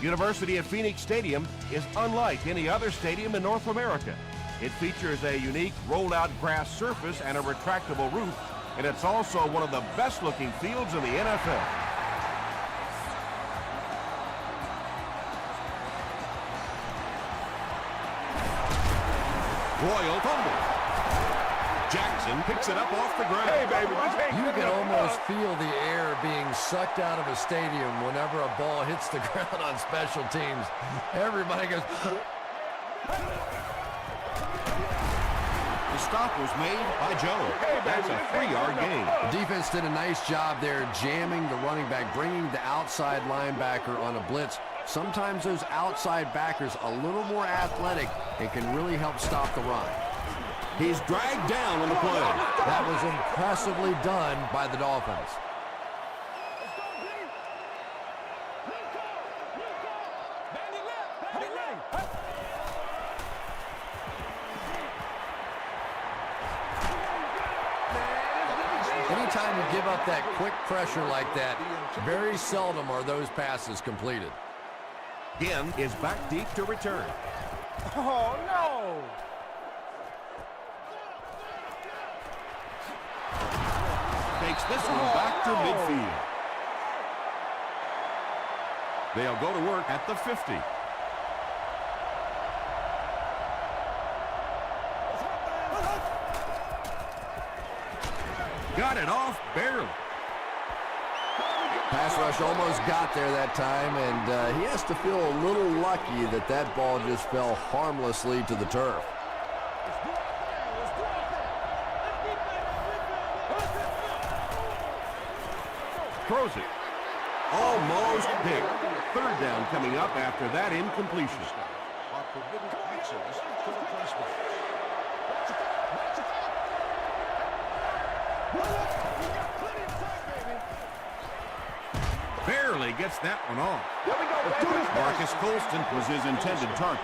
University of Phoenix Stadium is unlike any other stadium in North America. It features a unique rolled-out grass surface and a retractable roof, and it's also one of the best-looking fields in the NFL. Royal fumble. Jackson picks it up off the ground. Hey, baby, you can almost feel the air being sucked out of a stadium whenever a ball hits the ground on special teams. Everybody goes. The stop was made by Jones. That's a 3-yard gain. The defense did a nice job there jamming the running back, bringing the outside linebacker on a blitz. Sometimes those outside backers a little more athletic and can really help stop the run. He's dragged down on the play. That was impressively done by the Dolphins. Anytime you give up that quick pressure like that, very seldom are those passes completed. Ginn is back deep to return. Oh, no! Takes this one back to midfield. They'll go to work at the 50. Got it off barely. Pass rush almost got there that time, and he has to feel a little lucky that that ball just fell harmlessly to the turf. Throws it. Almost picked. Third down coming up after that incompletion. Barely gets that one off. Marcus Colston was his intended target.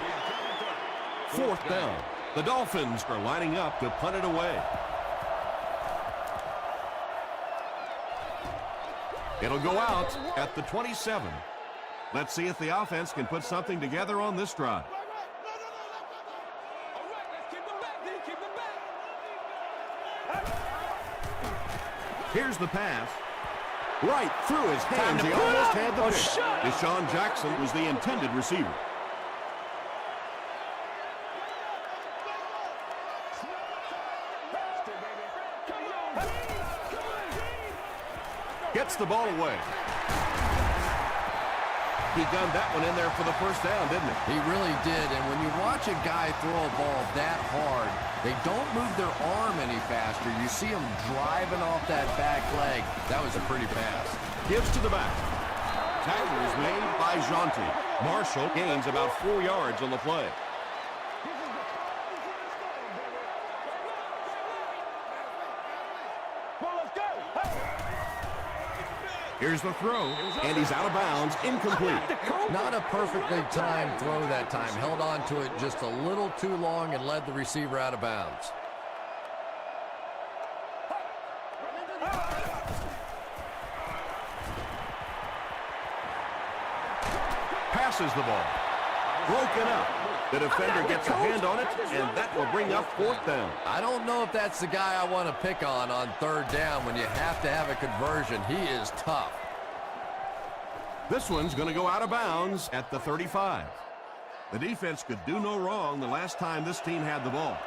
Fourth down. The Dolphins are lining up to punt it away. It'll go out at the 27. Let's see if the offense can put something together on this drive. Here's the pass. Right through his hands. He almost had the pick. Deshaun Jackson was the intended receiver. Gets the ball away. He gunned that one in there for the first down, didn't he? He really did, and when you watch a guy throw a ball that hard, they don't move their arm any faster. You see them driving off that back leg. That was a pretty pass. Gives to the back. Tackle is made by Jonte. Marshall gains about 4 yards on the play. Here's the throw, and he's out of bounds, incomplete. Not a perfectly timed throw that time. Held on to it just a little too long and led the receiver out of bounds. Passes the ball. Broken up. The defender gets a hand on it, and that will bring up fourth down. I don't know if that's the guy I want to pick on third down when you have to have a conversion. He is tough. This one's going to go out of bounds at the 35. The defense could do no wrong the last time this team had the ball.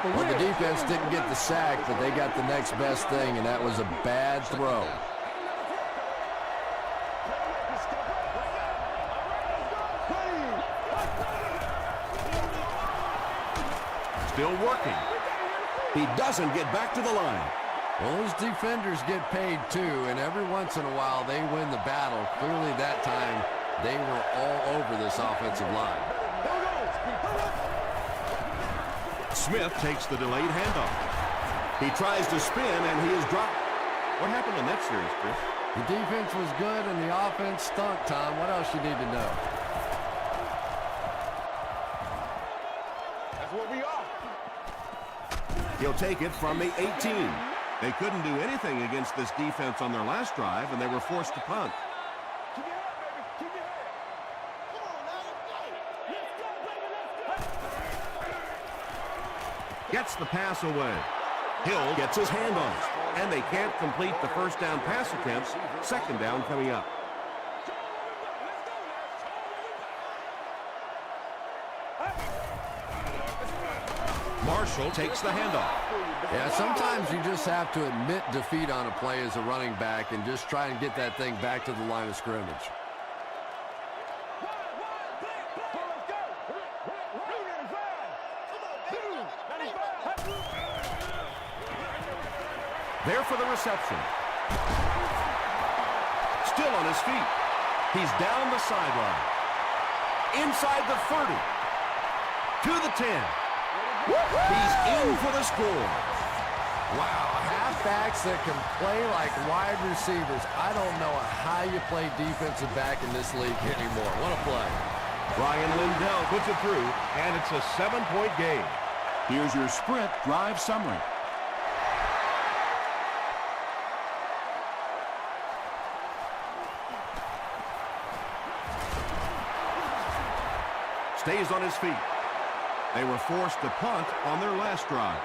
Well, the defense didn't get the sack, but they got the next best thing, and that was a bad throw. Still working. He doesn't get back to the line. Well, those defenders get paid too, and every once in a while they win the battle. Clearly that time they were all over this offensive line. Smith takes the delayed handoff. He tries to spin, and he is dropped. What happened in that series, Chris? The defense was good, and the offense stunk, Tom. What else you need to know? That's what we are. He'll take it from the 18. They couldn't do anything against this defense on their last drive, and they were forced to punt. Gets the pass away. Hill gets his hand on it, and they can't complete the first down pass attempt. Second down coming up. Marshall takes the handoff. Yeah, sometimes you just have to admit defeat on a play as a running back and just try and get that thing back to the line of scrimmage. There for the reception. Still on his feet. He's down the sideline. Inside the 30. To the 10. He's in for the score. Wow, halfbacks that can play like wide receivers. I don't know how you play defensive back in this league anymore. What a play. Ryan Lindell puts it through, and it's a 7-point game. Here's your Sprint drive summary. Stays on his feet. They were forced to punt on their last drive.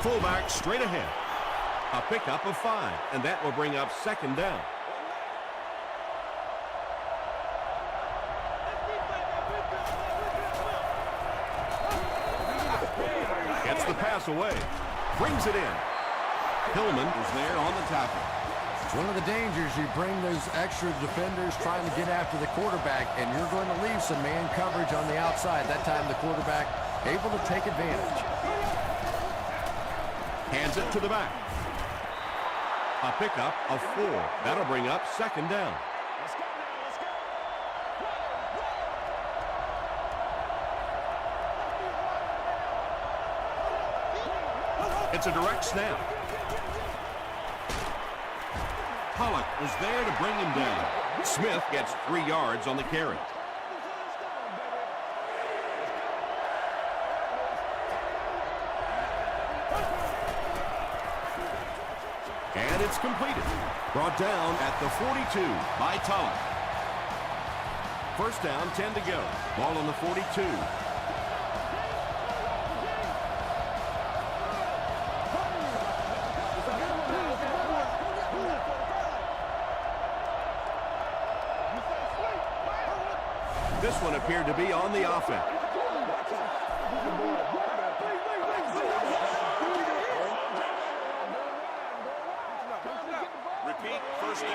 Fullback straight ahead. A pickup of 5, and that will bring up second down. Gets the pass away. Brings it in. Hillman is there on the tackle. It's one of the dangers. You bring those extra defenders trying to get after the quarterback, and you're going to leave some man coverage on the outside. That time the quarterback able to take advantage. Hands it to the back. A pickup of 4. That'll bring up second down. It's a direct snap. Pollock is there to bring him down. Smith gets 3 yards on the carry. And it's completed. Brought down at the 42 by Pollock. First down, 10 to go. Ball on the 42. This one appeared to be on the offense. Repeat, first down.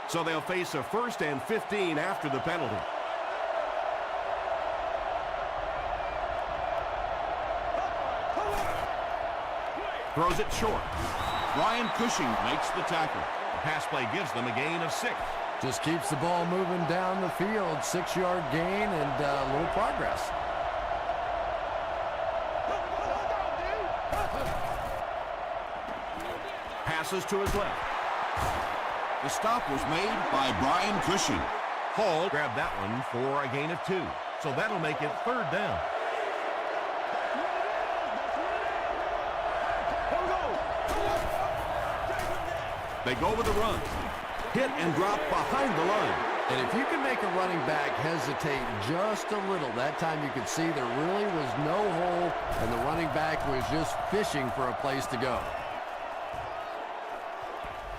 So they'll face a 1st and 15 after the penalty. Throws it short. Ryan Cushing makes the tackle. The pass play gives them a gain of 6. Just keeps the ball moving down the field. 6-yard gain and a little progress. Passes to his left. The stop was made by Brian Cushing. Hall grabbed that one for a gain of 2. So that'll make it 3rd down. They go with the run. Hit and drop behind the line. And if you can make a running back hesitate just a little, that time you could see there really was no hole, and the running back was just fishing for a place to go.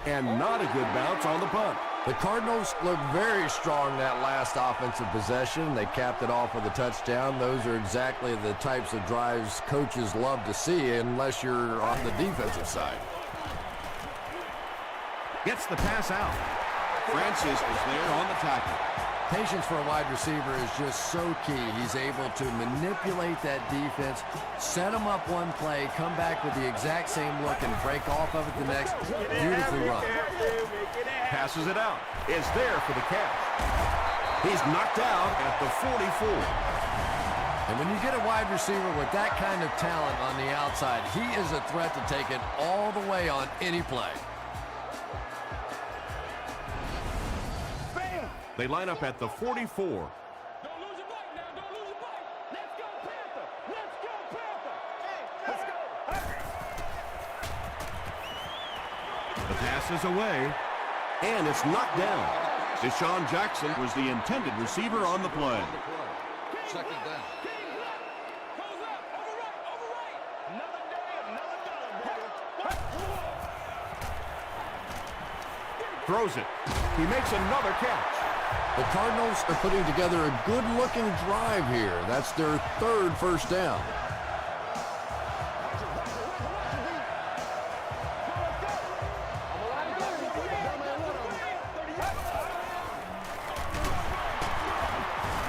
And not a good bounce on the punt. The Cardinals looked very strong that last offensive possession. They capped it off with a touchdown. Those are exactly the types of drives coaches love to see unless you're on the defensive side. Gets the pass out. Francis is there on the tackle. Patience for a wide receiver is just so key. He's able to manipulate that defense, set them up one play, come back with the exact same look, and break off of it the next. Beautifully run. Passes it out. Is there for the catch. He's knocked out at the 44. And when you get a wide receiver with that kind of talent on the outside, he is a threat to take it all the way on any play. They line up at the 44. Don't lose your bike now. Don't lose your bike. Let's go, Panther. Let's go, Panther. Hey, let's go. The pass is away, and it's knocked down. Deshaun Jackson was the intended receiver on the play. Second down. Close up. Over right. Another day, another dollar, baby. Throws it. He makes another catch. The Cardinals are putting together a good-looking drive here. That's their third first down.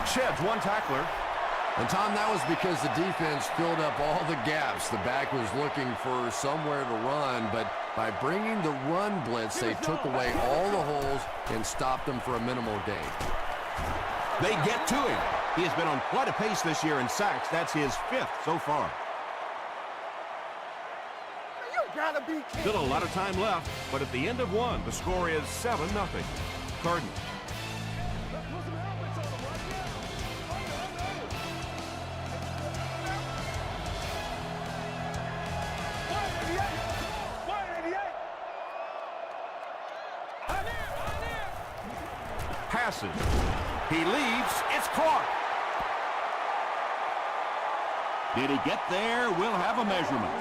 Sheds one tackler. And, Tom, that was because the defense filled up all the gaps. The back was looking for somewhere to run, but by bringing the run blitz, they took away all the holes and stopped them for a minimal gain. They get to him. He has been on quite a pace this year in sacks. That's his 5th so far. You gotta be kidding. Still a lot of time left, but at the end of one, the score is 7-0. Cardinals. Put some helmets on them right now. Passes. He leaves. It's Clark. Did he get there? We'll have a measurement.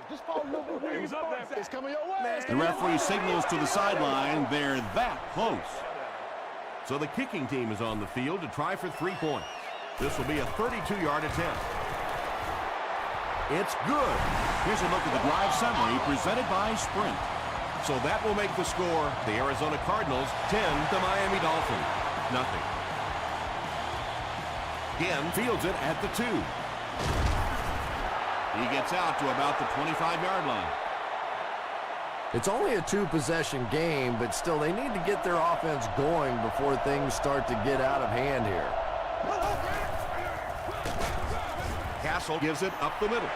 Just fall a little bit. It's coming your way. The referee signals to the sideline. They're that close. So the kicking team is on the field to try for 3 points. This will be a 32-yard attempt. It's good. Here's a look at the drive summary presented by Sprint. So that will make the score the Arizona Cardinals 10, the Miami Dolphins nothing. Again, fields it at the 2. He gets out to about the 25-yard line. It's only a 2-possession game, but still they need to get their offense going before things start to get out of hand here. Castle gives it up the middle.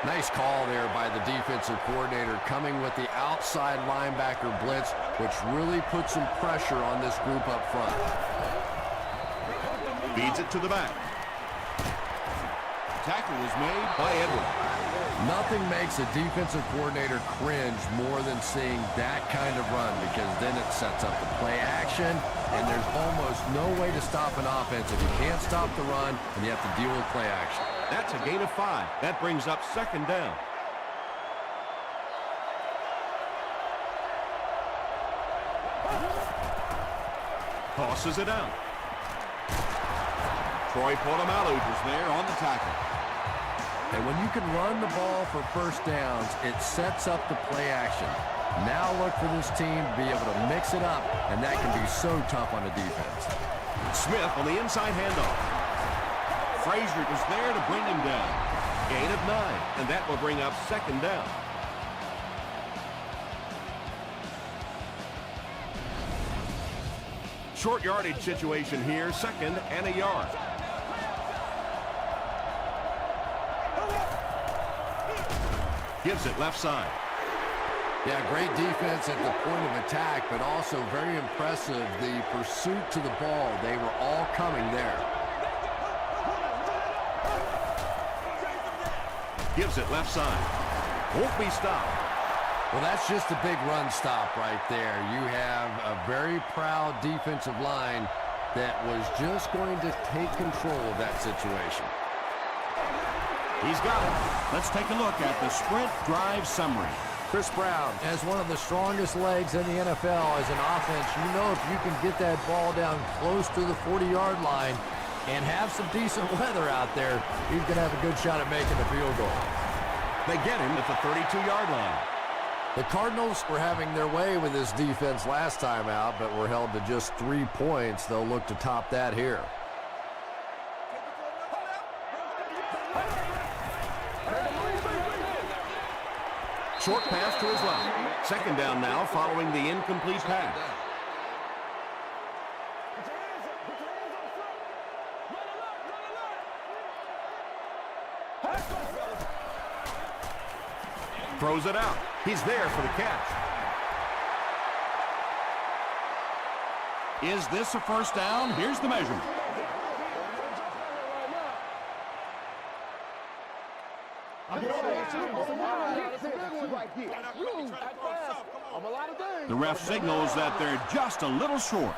Nice call there by the defensive coordinator, coming with the outside linebacker blitz, which really puts some pressure on this group up front. Feeds it to the back. Tackle was made By Edwards. Nothing makes a defensive coordinator cringe more than seeing that kind of run, because then it sets up the play action, and there's almost no way to stop an offense if you can't stop the run and you have to deal with play action. That's a gain of 5. That brings up 2nd down. Tosses it out. Troy Polamalu is there on the tackle. And when you can run the ball for first downs, it sets up the play action. Now look for this team to be able to mix it up, and that can be so tough on a defense. Smith on the inside handoff. Frazier was there to bring him down. Gain of 9, and that will bring up 2nd down. Short yardage situation here, 2nd and a yard. Gives it left side. Yeah, great defense at the point of attack, but also very impressive the pursuit to the ball. They were all coming there. Gives it left side. Won't be stopped. Well, that's just a big run stop right there. You have a very proud defensive line that was just going to take control of that situation. He's got it. Let's take a look at the Sprint drive summary. Chris Brown has one of the strongest legs in the NFL as an offense. You know, if you can get that ball down close to the 40-yard line and have some decent weather out there, he's going to have a good shot at making the field goal. They get him at the 32-yard line. The Cardinals were having their way with this defense last time out, but were held to just 3 points. They'll look to top that here. Short pass to his left. 2nd down now following the incomplete pass. Throws it out. He's there for the catch. Is this a first down? Here's the measurement. The ref signals that they're just a little short.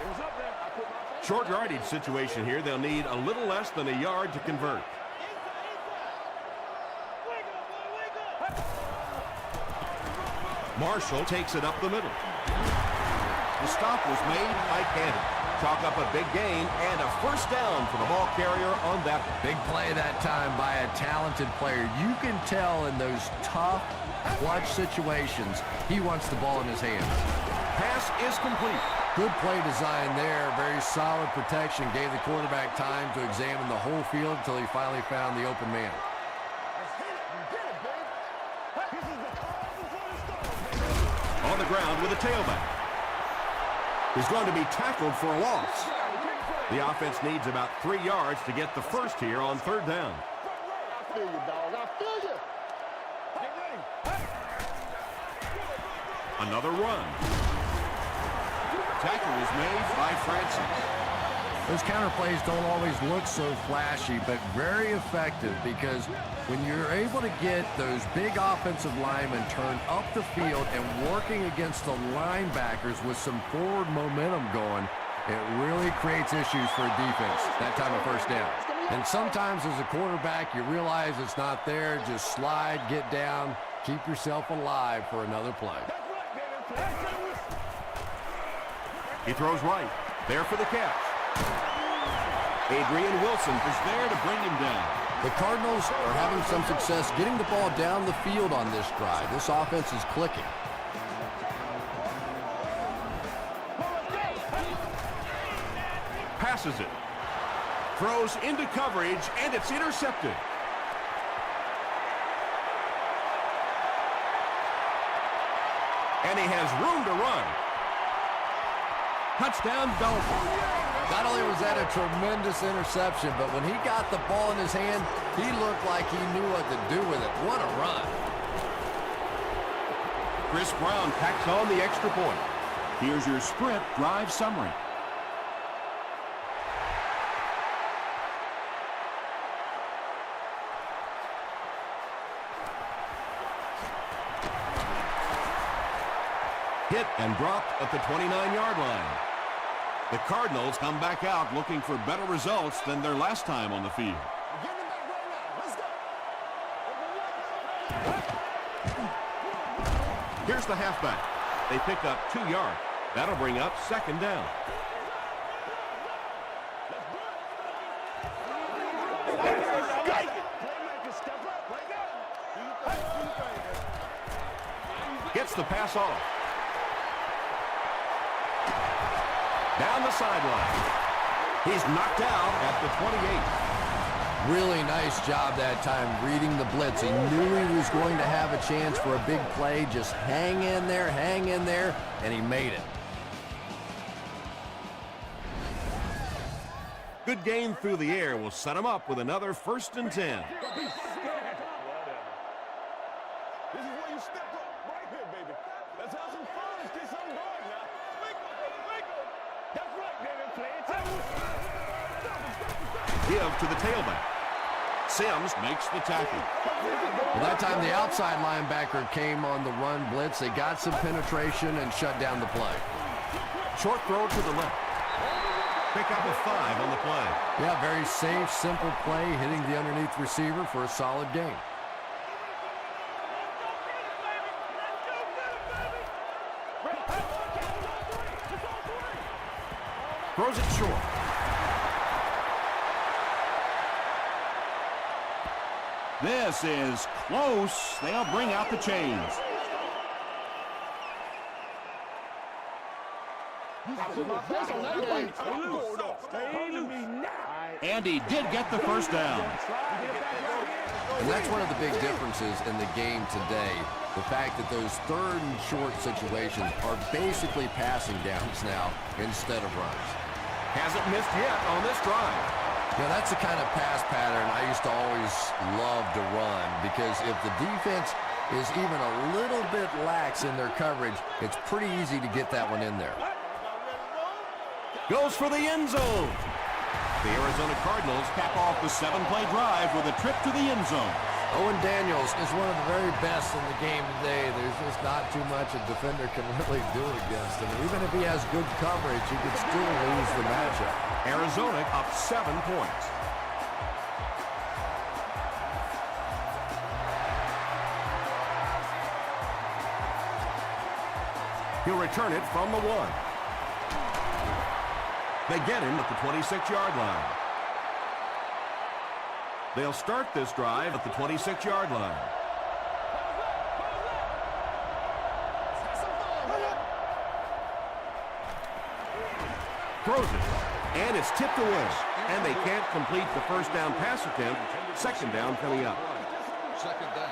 Short yardage situation here. They'll need a little less than a yard to convert. Marshall takes it up the middle. The stop was made high-handed. Chalk up a big gain and a first down for the ball carrier on that one. Big play that time by a talented player. You can tell in those tough, clutch situations, he wants the ball in his hands. Pass is complete. Good play design there. Very solid protection. Gave the quarterback time to examine the whole field until he finally found the open man. On the ground with a tailback. He's going to be tackled for a loss. The offense needs about 3 yards to get the first here on third down. Another run. Tackle is made by Francis. Those counter plays don't always look so flashy, but very effective because when you're able to get those big offensive linemen turned up the field and working against the linebackers with some forward momentum going, it really creates issues for a defense that time of first down. And sometimes as a quarterback, you realize it's not there. Just slide, get down, keep yourself alive for another play. He throws right. There for the catch. Adrian Wilson is there to bring him down. The Cardinals are having some success getting the ball down the field on this drive. This offense is clicking. Passes it. Throws into coverage, and it's intercepted. And he has room to run. Touchdown, Dolphins. Not only was that a tremendous interception, but when he got the ball in his hand, he looked like he knew what to do with it. What a run. Chris Brown packs on the extra point. Here's your sprint drive summary. Hit and dropped at the 29-yard line. The Cardinals come back out looking for better results than their last time on the field. Here's the halfback. They pick up 2 yards. That'll bring up second down. Gets the pass off. Down the sideline. He's knocked out at the 28. Really nice job that time reading the blitz. He knew he was going to have a chance for a big play. Just hang in there, and he made it. Good game through the air will set him up with another 1st and 10. Give to the tailback. Sims makes the tackle. Well, that time the outside linebacker came on the run blitz. They got some penetration and shut down the play. Short throw to the left. Pick up a 5 on the play. Yeah, very safe, simple play, hitting the underneath receiver for a solid gain. Throws it short. This is close. They'll bring out the chains. And he did get the first down. And that's one of the big differences in the game today. The fact that those 3rd and short situations are basically passing downs now instead of runs. Hasn't missed yet on this drive. Yeah, that's the kind of pass pattern I used to always love to run, because if the defense is even a little bit lax in their coverage, it's pretty easy to get that one in there. Goes for the end zone. The Arizona Cardinals cap off the 7-play drive with a trip to the end zone. Owen Daniels is one of the very best in the game today. There's just not too much a defender can really do against him. Even if he has good coverage, he could still lose the matchup. Arizona up 7 points. He'll return it from the 1. They get him at the 26-yard line. They'll start this drive at the 26-yard line. Throws it, and it's tipped away. And they can't complete the first down pass attempt. Second down coming up. Second down.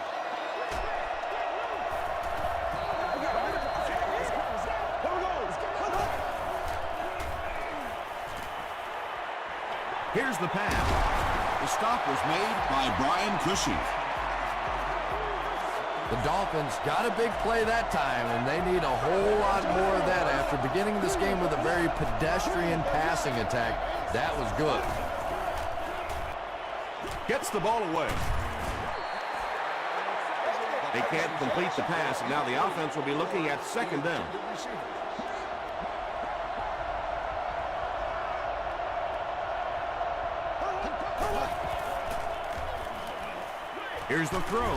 Here's the pass. The stop was made by Brian Cushing. The Dolphins got a big play that time, and they need a whole lot more of that after beginning this game with a very pedestrian passing attack. That was good. Gets the ball away. They can't complete the pass, and now the offense will be looking at second down. Here's the throw.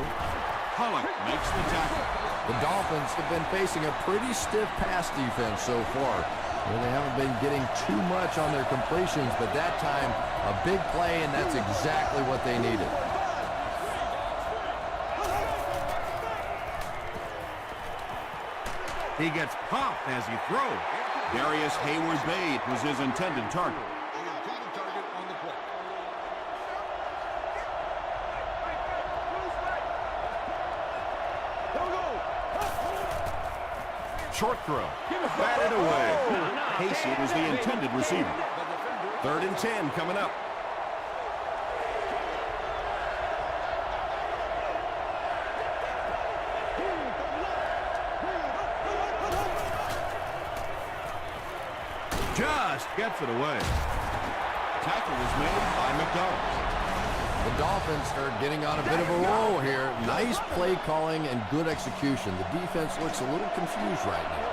Pollock makes the tackle. The Dolphins have been facing a pretty stiff pass defense so far. They haven't been getting too much on their completions, but that time, a big play, and that's exactly what they needed. He gets popped as he throws. Darius Hayward-Bade was his intended target. Short throw. Batted away. Casey was the intended receiver. 3rd and 10 coming up. Just gets it away. Tackle was made by McDonald. The Dolphins are getting on a bit of a roll here. Nice play calling and good execution. The defense looks a little confused right now.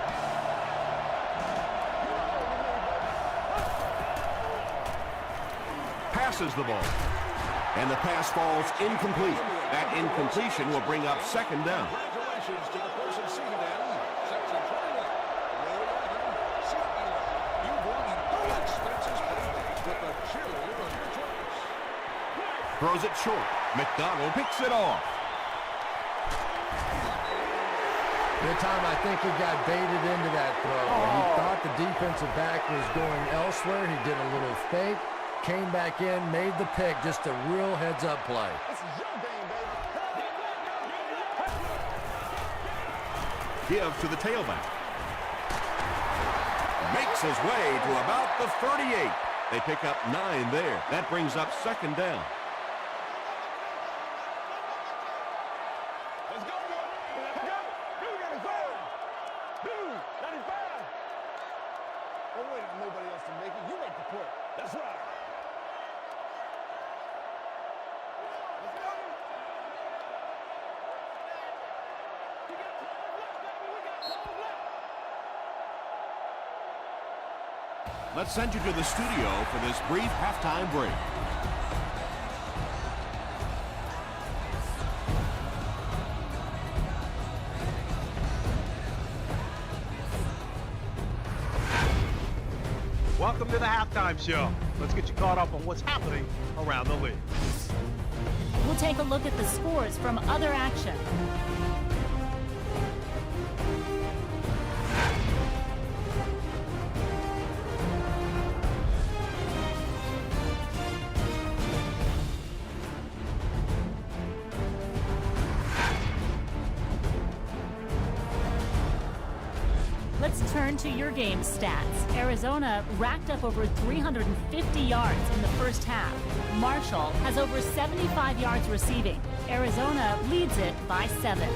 Passes the ball. And the pass falls incomplete. That incompletion will bring up second down. Congratulations to the person seated in section 21. You've won an all expenses paid with the cheerleader of your choice. Throws it short. McDonald picks it off. The time I think he got baited into that throw. He thought the defensive back was going elsewhere. He did a little fake, came back in, made the pick. Just a real heads-up play. Give to the tailback. Makes his way to about the 38. They pick up 9 there. That brings up second down. Let's go, boy. Let's go. Dude, that is bad. Dude, that is bad. Oh, wait, nobody else to make it. You make the play. That's right. Let's go. We got 12 left, baby. We got 12 left. Let's send you to the studio for this brief halftime break. Welcome to the halftime show. Let's get you caught up on what's happening around the league. We'll take a look at the scores from other action. Let's turn to your game stats. Arizona racked up over 350 yards in the first half. Marshall has over 75 yards receiving. Arizona leads it by 7.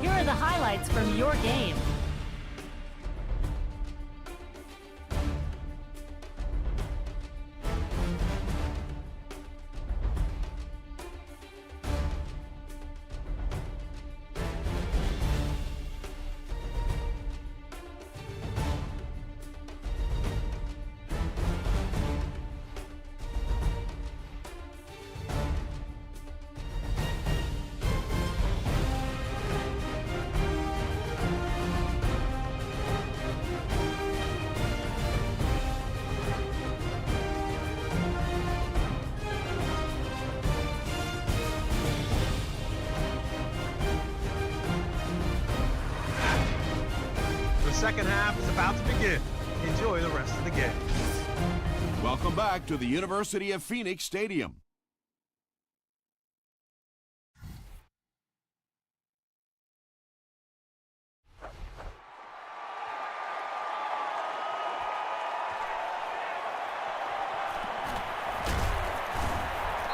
Here are the highlights from your game. The second half is about to begin. Enjoy the rest of the game. Welcome back to the University of Phoenix Stadium.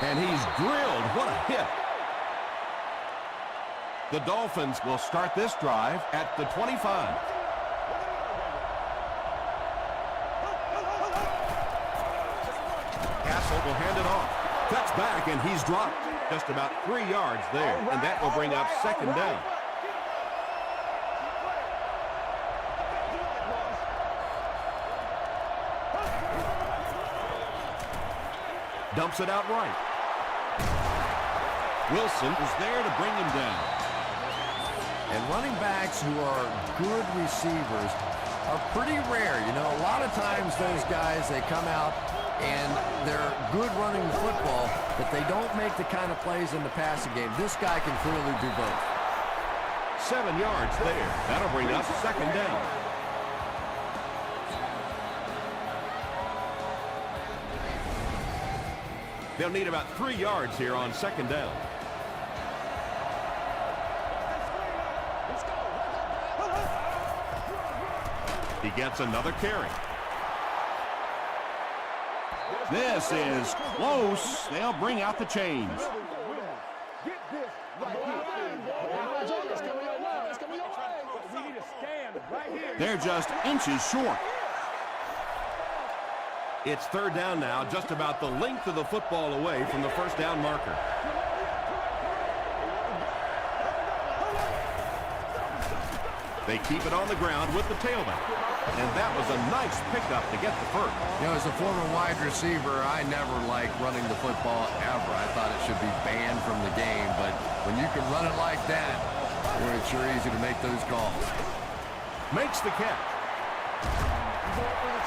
And he's drilled. What a hit. The Dolphins will start this drive at the 25. Castle will hand it off. Cuts back, and he's dropped. Just about 3 yards there, and that will bring up second down. Dumps it out right. Wilson is there to bring him down. And running backs who are good receivers are pretty rare. You know, a lot of times those guys, they come out and they're good running the football, but they don't make the kind of plays in the passing game. This guy can clearly do both. 7 yards there. That'll bring up second down. They'll need about 3 yards here on second down. He gets another carry. This is close. They'll bring out the chains. They're just inches short. It's third down now, just about the length of the football away from the first down marker. They keep it on the ground with the tailback. And that was a nice pickup to get the first. You know, as a former wide receiver, I never liked running the football ever. I thought it should be banned from the game. But when you can run it like that, boy, it's sure easy to make those calls. Makes the catch.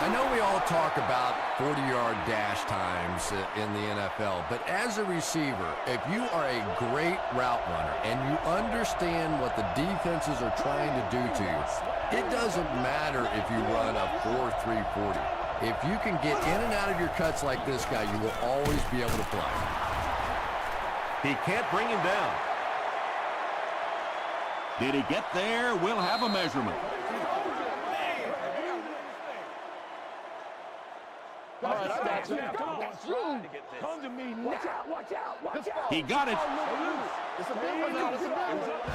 I know we all talk about 40-yard dash times in the NFL, but as a receiver, if you are a great route runner and you understand what the defenses are trying to do to you, it doesn't matter if you run a 4.3 40. If you can get in and out of your cuts like this guy, you will always be able to play. He can't bring him down. Did he get there? We'll have a measurement. Come to me now. Watch out. He got it.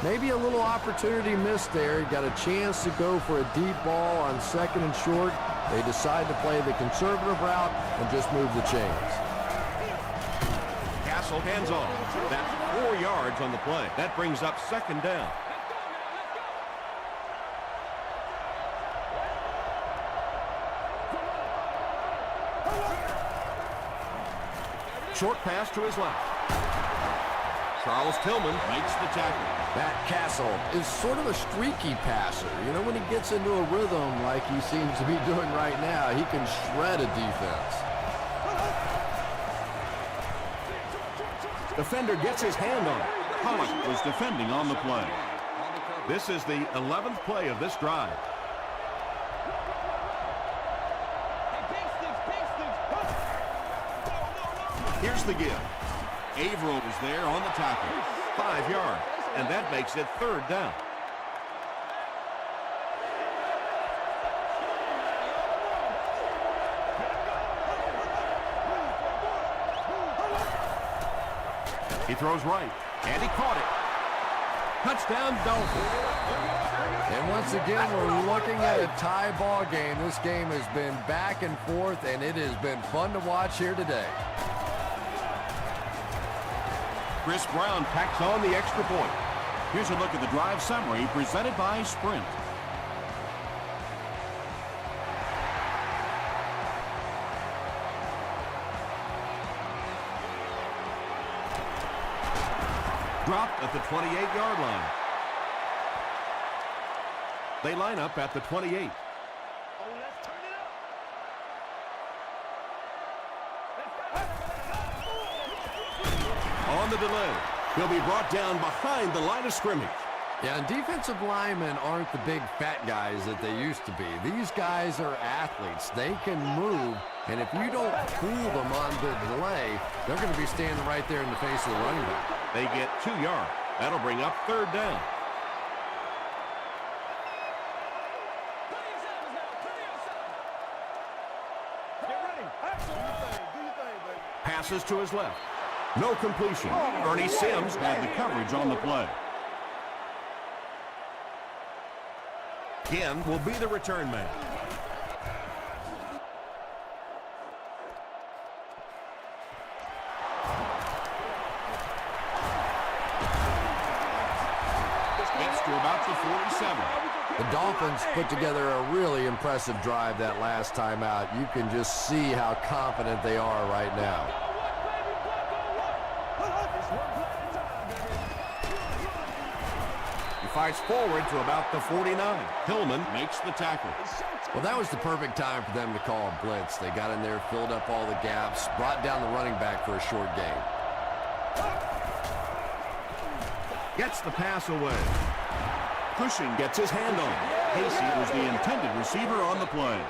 Maybe a little opportunity missed there. He got a chance to go for a deep ball on second and short. They decide to play the conservative route and just move the chains. Castle hands off. That's 4 yards on the play. That brings up second down. Short pass to his left. Charles Tillman makes the tackle. That Castle is sort of a streaky passer. You know, when he gets into a rhythm like he seems to be doing right now, he can shred a defense. Defender gets his hand on it. Pollock was defending on the play. This is the 11th play of this drive. Here's the give. Averill is there on the tackle. 5 yards, and that makes it third down. He throws right, and he caught it. Touchdown, Dolphins. And once again, we're looking at a tie ball game. This game has been back and forth, and it has been fun to watch here today. Chris Brown tacks on the extra point. Here's a look at the drive summary presented by Sprint. Dropped at the 28-yard line. They line up at the 28. On the delay, he'll be brought down behind the line of scrimmage. Yeah, and defensive linemen aren't the big fat guys that they used to be. These guys are athletes. They can move, and if you don't fool them on the delay, they're going to be standing right there in the face of the running back. They get 2 yards. That'll bring up 3rd down. Passes to his left. No completion. Ernie Sims had the coverage on the play. Again will be the return man. Gets to about the 47. The Dolphins put together a really impressive drive that last time out. You can just see how confident they are right now. He fights forward to about the 49. Hillman makes the tackle. Well, that was the perfect time for them to call a blitz. They got in there, filled up all the gaps, brought down the running back for a short gain. Gets the pass away. Cushing gets his hand on it. Casey was the intended receiver on the play.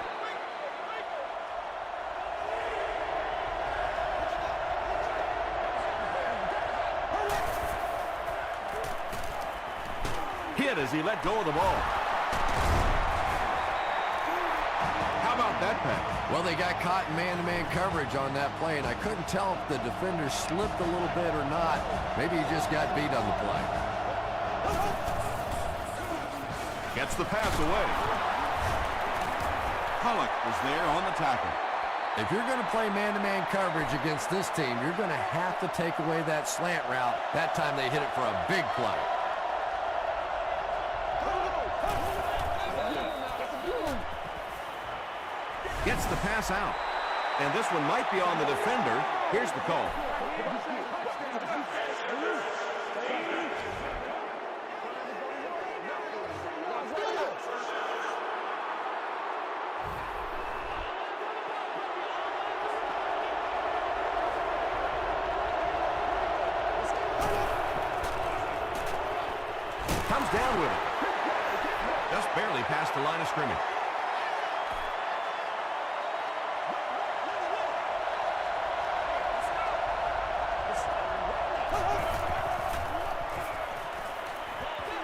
Hit as he let go of the ball. How about that pass? Well, they got caught in man-to-man coverage on that play, and I couldn't tell if the defender slipped a little bit or not. Maybe he just got beat on the play. Gets the pass away. Pollock was there on the tackle. If you're going to play man-to-man coverage against this team, you're going to have to take away that slant route. That time they hit it for a big play. Gets the pass out. And this one might be on the defender. Here's the call. Comes down with it. Just barely past the line of scrimmage.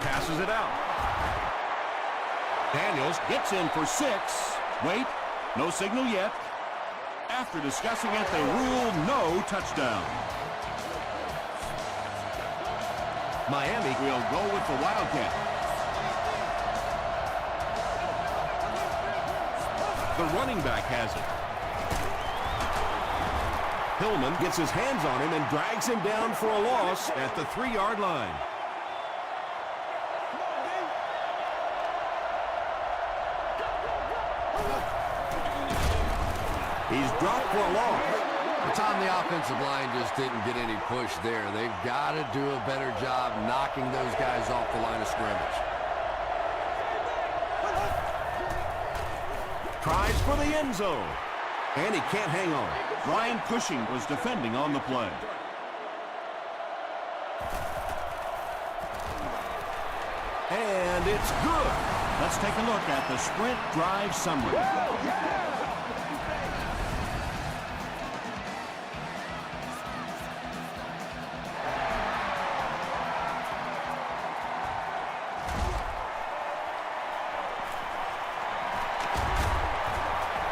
Passes it out. Daniels gets in for 6. Wait, no signal yet. After discussing it, they rule no touchdown. Miami will go with the Wildcat. The running back has it. Hillman gets his hands on him and drags him down for a loss at the 3-yard line. He's dropped for a loss. Tom, the offensive line just didn't get any push there. They've got to do a better job knocking those guys off the line of scrimmage. Tries for the end zone. And he can't hang on. Ryan Cushing was defending on the play. And it's good. Let's take a look at the Sprint drive summary.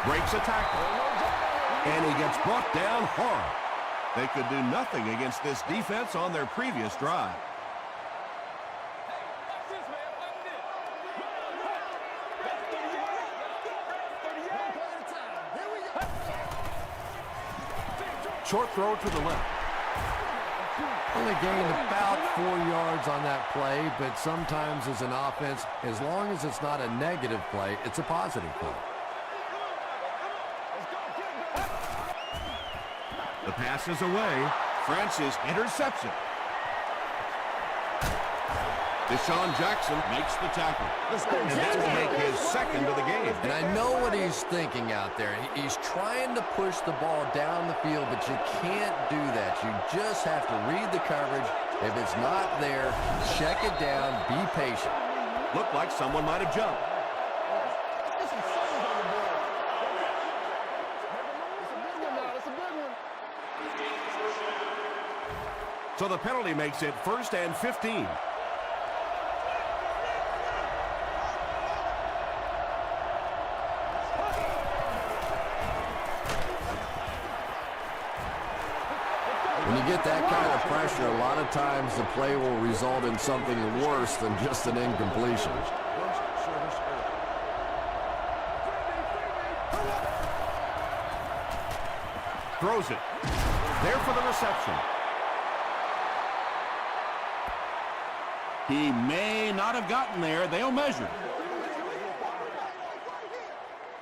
Breaks a tackle. And he gets brought down hard. They could do nothing against this defense on their previous drive. Short throw to the left. Only gained about 4 yards on that play, but sometimes as an offense, as long as it's not a negative play, it's a positive play. The pass is away. Francis intercepts it. Deshaun Jackson makes the tackle. And that will make his second of the game. And I know what he's thinking out there. He's trying to push the ball down the field, but you can't do that. You just have to read the coverage. If it's not there, check it down, be patient. Looked like someone might have jumped. So the penalty makes it 1st and 15. When you get that kind of pressure, a lot of times the play will result in something worse than just an incompletion. Throws it. There for the reception. He may not have gotten there. They'll measure.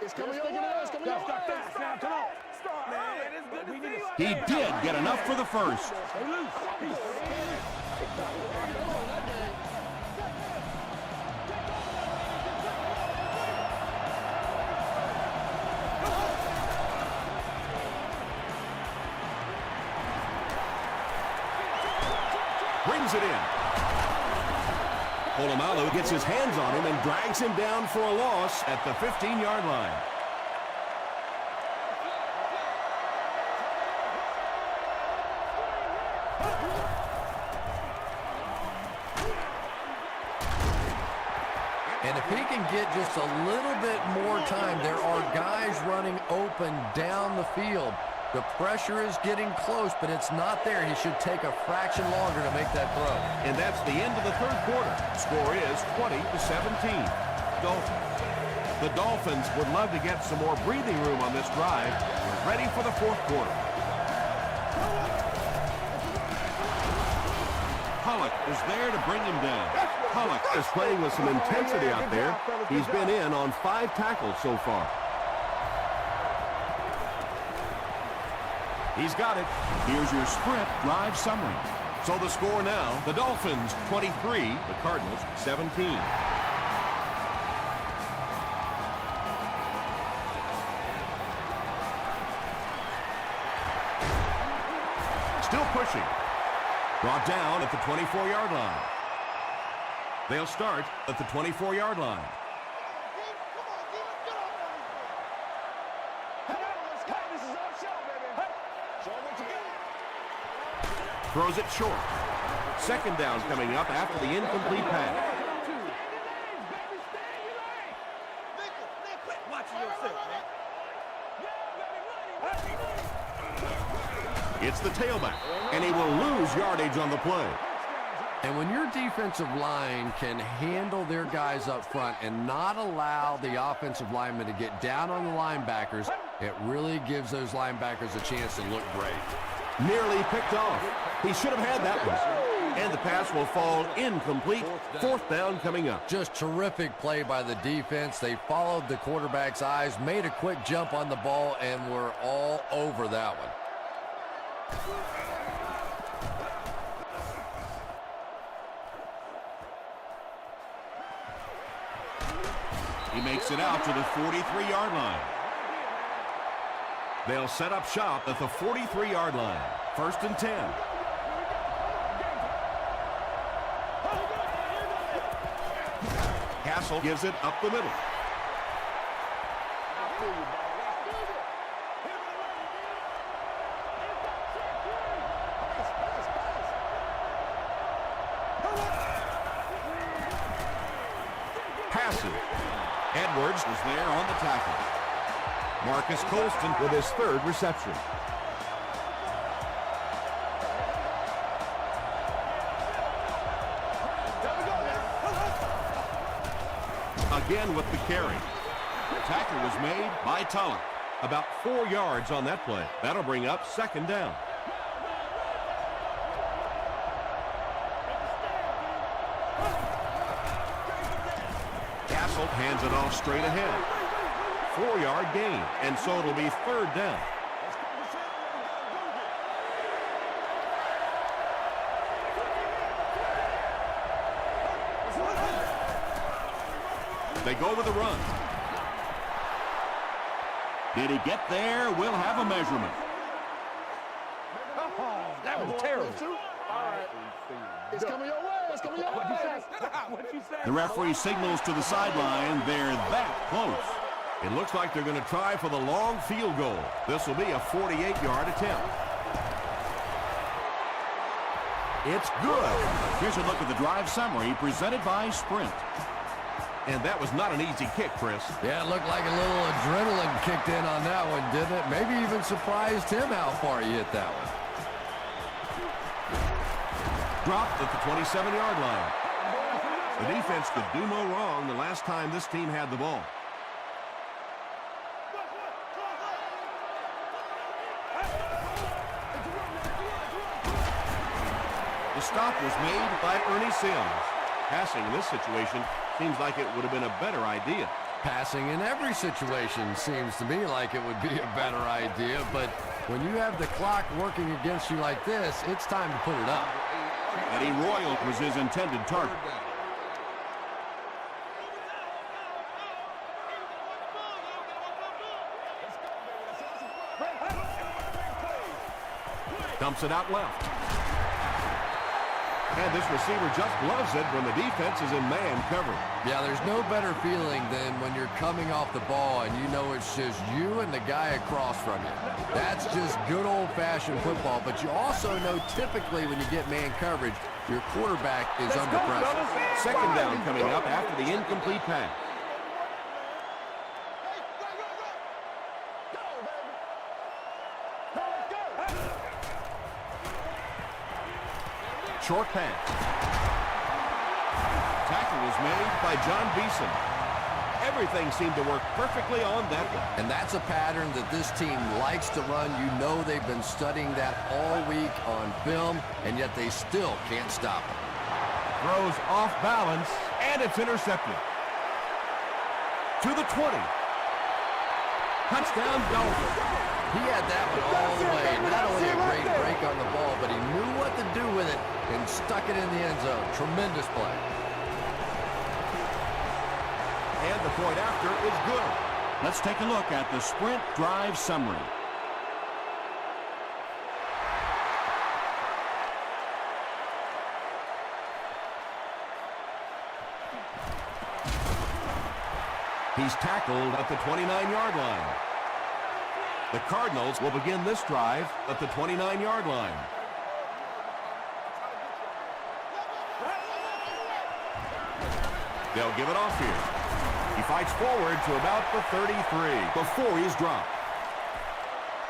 It's coming your way. It's coming your way. Now, come on. Start, man. It's good to see you. He did get enough for the first. Stay loose. Brings it in. Polamalu gets his hands on him and drags him down for a loss at the 15-yard line. And if he can get just a little bit more time, there are guys running open down the field. The pressure is getting close, but it's not there. He should take a fraction longer to make that throw. And that's the end of the third quarter. Score is 20-17. Dolphins. The Dolphins would love to get some more breathing room on this drive. We're ready for the fourth quarter. Pollock is there to bring him down. Pollock is playing with some intensity out there. He's been in on 5 tackles so far. He's got it. Here's your sprint drive summary. So the score now, the Dolphins 23, the Cardinals 17. Still pushing. Brought down at the 24-yard line. They'll start at the 24-yard line. Throws it short. Second down coming up after the incomplete pass. It's the tailback, and he will lose yardage on the play. And when your defensive line can handle their guys up front and not allow the offensive linemen to get down on the linebackers, it really gives those linebackers a chance to look great. Nearly picked off. He should have had that one. And the pass will fall incomplete. Fourth down coming up. Just terrific play by the defense. They followed the quarterback's eyes, made a quick jump on the ball, and were all over that one. He makes it out to the 43-yard line. They'll set up shop at the 43-yard line. 1st and 10. Castle gives it up the middle. Passes. Edwards is there on the tackle. Marcus Colston with his 3rd reception. again with the carry. The tackle was made by Tulloch. About 4 yards on that play. That'll bring up second down. Castle hands it off straight ahead. 4-yard gain, and so it'll be third down. They go with the run. Did he get there? We'll have a measurement. That was terrible. All right. It's coming your way. It's coming your way. What'd you say? The referee signals to the sideline. They're that close. It looks like they're going to try for the long field goal. This will be a 48-yard attempt. It's good. Here's a look at the drive summary presented by Sprint. And that was not an easy kick, Chris. Yeah, it looked like a little adrenaline kicked in on that one, didn't it? Maybe even surprised him how far he hit that one. Dropped at the 27-yard line. The defense could do no wrong the last time this team had the ball. The stop was made by Ernie Sims. Passing in this situation seems like it would have been a better idea. Passing in every situation seems to me like it would be a better idea, but when you have the clock working against you like this, it's time to put it up. Eddie Royal was his intended target. Dumps it out left. And this receiver just loves it when the defense is in man coverage. Yeah, there's no better feeling than when you're coming off the ball and you know it's just you and the guy across from you. That's just good old-fashioned football, but you also know typically when you get man coverage, your quarterback is under pressure. Second down coming up after the incomplete pass. Short pass. Tackle was made by John Beeson. Everything seemed to work perfectly on that one. And that's a pattern that this team likes to run. You know they've been studying that all week on film, and yet they still can't stop it. Throws off balance, and it's intercepted. To the 20. Touchdown, Dolphins. He had that one all the way. Not only a great break on the ball, but he knew what to do with it and stuck it in the end zone. Tremendous play. And the point after is good. Let's take a look at the Sprint drive summary. He's tackled at the 29-yard line. The Cardinals will begin this drive at the 29-yard line. They'll give it off here. He fights forward to about the 33 before he's dropped.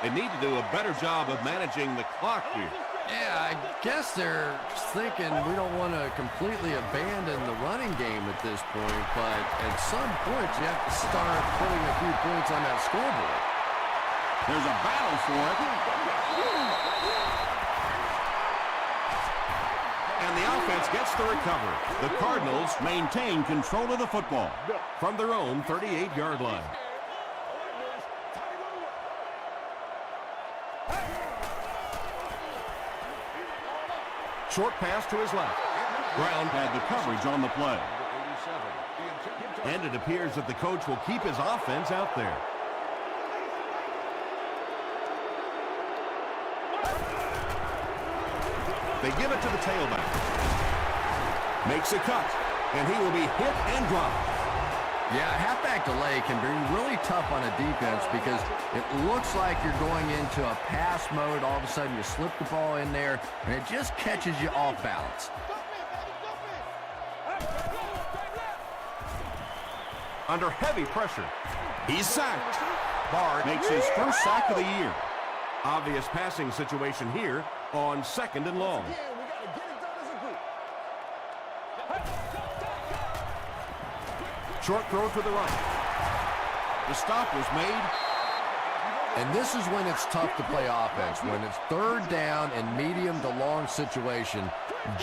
They need to do a better job of managing the clock here. Yeah, I guess they're thinking we don't want to completely abandon the running game at this point, but at some point you have to start putting a few points on that scoreboard. There's a battle for it. And the offense gets the recovery. The Cardinals maintain control of the football From their own 38-yard line. Short pass to his left. Brown had the coverage on the play. And it appears that the coach will keep his offense out there. They give it to the tailback. Makes a cut, and he will be hit and dropped. Yeah, a halfback delay can be really tough on a defense because it looks like you're going into a pass mode. All of a sudden you slip the ball in there, and it just catches you off balance. Under heavy pressure. He's sacked. Bard Makes his first sack of the year. Obvious passing situation here on 2nd and long. Short throw to the right. The stop was made. And this is when it's tough to play offense. When it's third down and medium to long situation,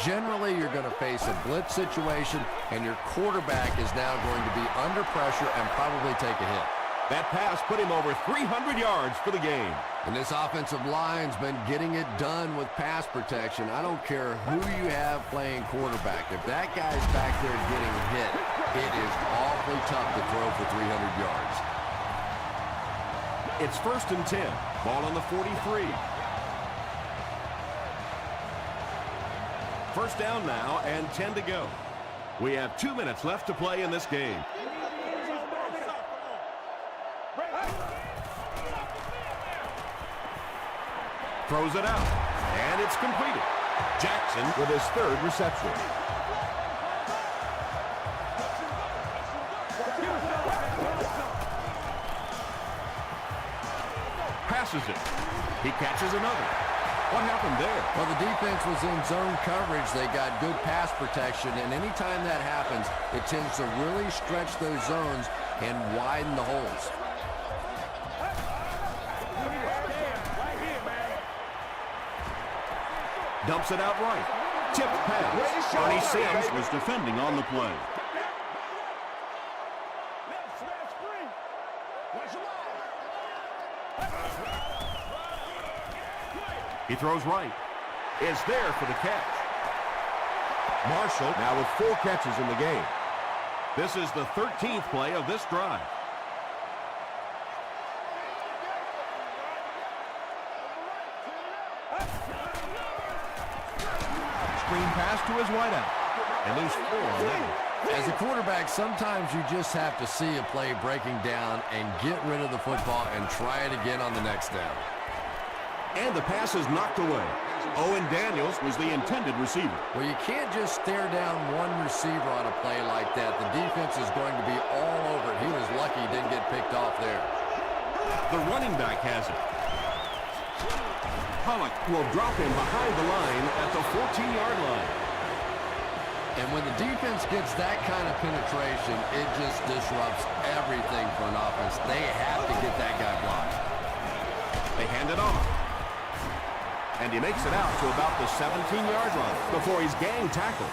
generally you're going to face a blitz situation, and your quarterback is now going to be under pressure and probably take a hit. That pass put him over 300 yards for the game. And this offensive line's been getting it done with pass protection. I don't care who you have playing quarterback. If that guy's back there getting hit, it is awfully tough to throw for 300 yards. It's 1st and 10. Ball on the 43. First down now and 10 to go. We have 2 minutes left to play in this game. Throws it out, and it's completed. Jackson with his 3rd reception. Passes it. He catches another. What happened there? Well, the defense was in zone coverage. They got good pass protection, and anytime that happens, it tends to really stretch those zones and widen the holes. Dumps it out right. Tipped pass. Barney Sims Was defending on the play. He throws right. It's there for the catch. Marshall now with 4 catches in the game. This is the 13th play of this drive. Screen pass to his wideout. And lose 4 on that. As a quarterback, sometimes you just have to see a play breaking down and get rid of the football and try it again on the next down. And the pass is knocked away. Owen Daniels Was the intended receiver. Well, you can't just stare down one receiver on a play like that. The defense is going to be all over it. He was lucky he didn't get picked off there. The running back has it. Pollock will drop him behind the line at the 14-yard line. And when the defense gets that kind of penetration, it just disrupts everything for an offense. They have to get that guy blocked. They hand it off. And he makes it out to about the 17-yard line before he's gang tackled.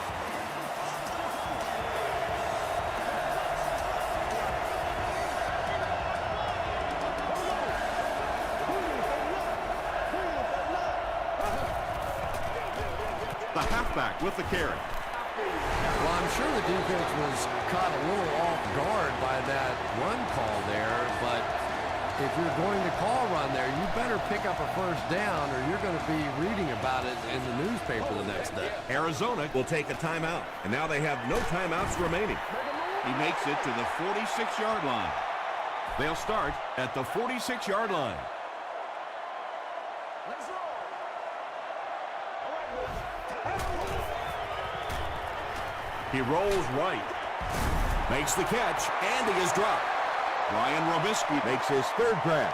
The halfback with the carry. Well, I'm sure the defense was caught a little off guard by that run call there, but if you're going to call run there, you better pick up a first down or you're going to be reading about it in the newspaper the next day. Arizona will take a timeout, and now they have no timeouts remaining. He makes it to the 46-yard line. They'll start at the 46-yard line. He rolls right, makes the catch, and he is dropped. Ryan Robisky Makes his 3rd grab.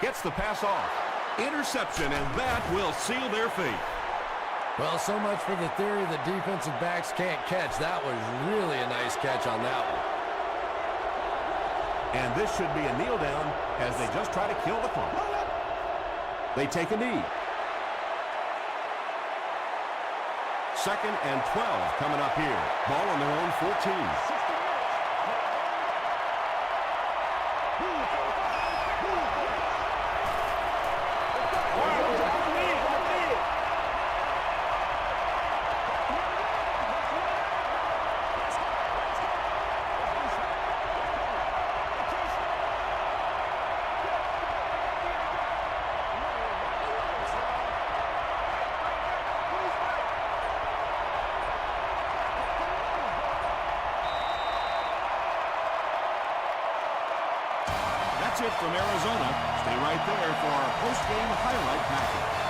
Gets the pass off. Interception, and that will seal their fate. Well, so much for the theory that defensive backs can't catch. That was really a nice catch on that one. And this should be a kneel down as they just try to kill the clock. They take a knee. 2nd and 12 coming up here. Ball on their own 14. That's it from Arizona. Stay right there for our post-game highlight package.